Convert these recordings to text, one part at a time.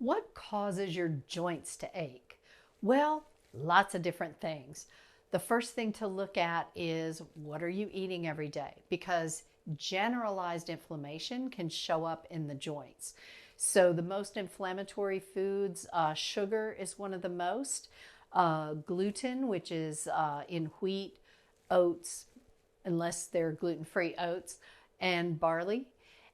What causes your joints to ache? Well, lots of different things. The first thing to look at is what are you eating every day? Because generalized inflammation can show up in the joints. So the most inflammatory foods, sugar is one of the most. Gluten, which is in wheat, oats, unless they're gluten-free oats, and barley.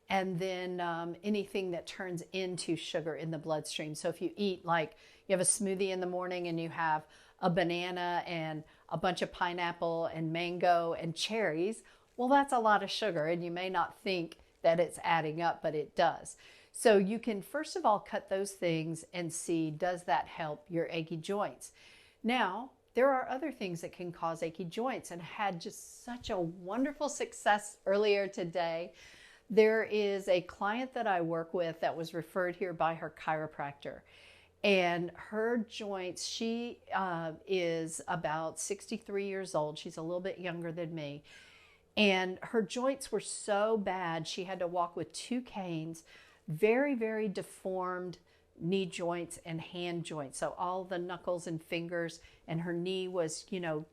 And then anything that turns into sugar in the bloodstream. So if you eat, like, you have a smoothie in the morning and you have a banana and a bunch of pineapple and mango and cherries, well, that's a lot of sugar, and you may not think that it's adding up, but it does. So you can first of all cut those things and see, does that help your achy joints? Now, there are other things that can cause achy joints, and had just such a wonderful success earlier today. There is a client that I work with that was referred here by her chiropractor, and her joints, she is about 63 years old. She's a little bit younger than me. And her joints were so bad, she had to walk with 2 canes, very, very deformed knee joints and hand joints. So all the knuckles and fingers, and her knee was,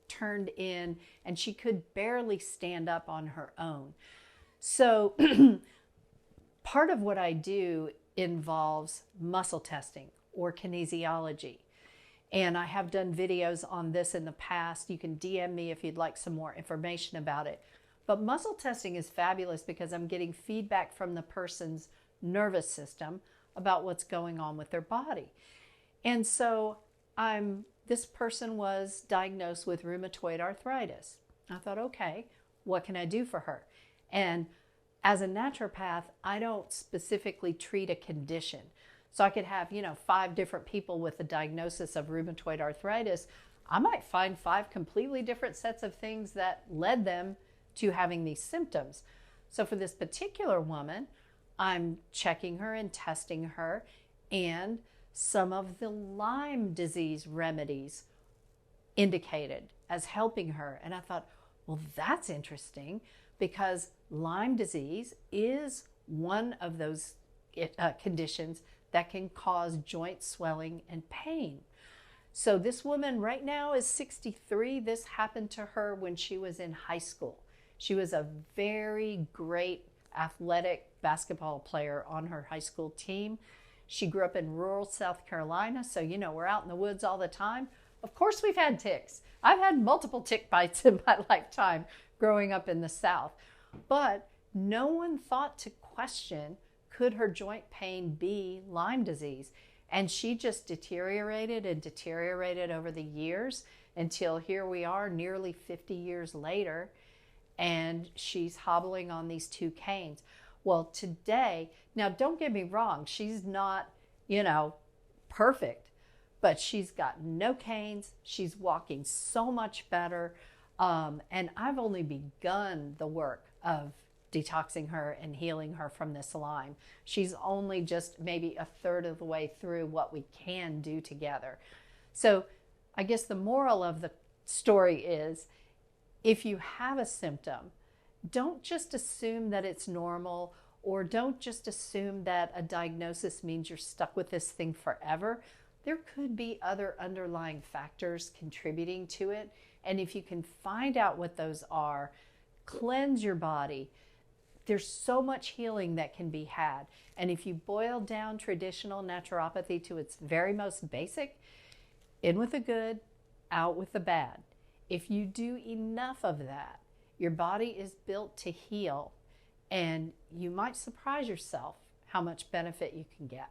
turned in, and she could barely stand up on her own. So part of what I do involves muscle testing or kinesiology. And I have done videos on this in the past. You can DM me if you'd like some more information about it. But muscle testing is fabulous because I'm getting feedback from the person's nervous system about what's going on with their body. And so this person was diagnosed with rheumatoid arthritis. I thought, okay, what can I do for her? And as a naturopath, I don't specifically treat a condition. So I could have, 5 different people with a diagnosis of rheumatoid arthritis. I might find 5 completely different sets of things that led them to having these symptoms. So for this particular woman, I'm checking her and testing her, and some of the Lyme disease remedies indicated as helping her. And I thought, well, that's interesting, because Lyme disease is one of those conditions that can cause joint swelling and pain. So this woman right now is 63. This happened to her when she was in high school. She was a very great athletic basketball player on her high school team. She grew up in rural South Carolina, so we're out in the woods all the time. Of course we've had ticks. I've had multiple tick bites in my lifetime growing up in the South. But no one thought to question, could her joint pain be Lyme disease? And she just deteriorated and deteriorated over the years until here we are nearly 50 years later, and she's hobbling on these 2 canes. Well, today, now don't get me wrong, she's not, perfect, but she's got no canes. She's walking so much better. And I've only begun the work of detoxing her and healing her from this Lyme. She's only just maybe a third of the way through what we can do together. So I guess the moral of the story is, if you have a symptom, don't just assume that it's normal, or don't just assume that a diagnosis means you're stuck with this thing forever. There could be other underlying factors contributing to it. And if you can find out what those are, cleanse your body. There's so much healing that can be had. And if you boil down traditional naturopathy to its very most basic, in with the good, out with the bad. If you do enough of that, your body is built to heal, and you might surprise yourself how much benefit you can get.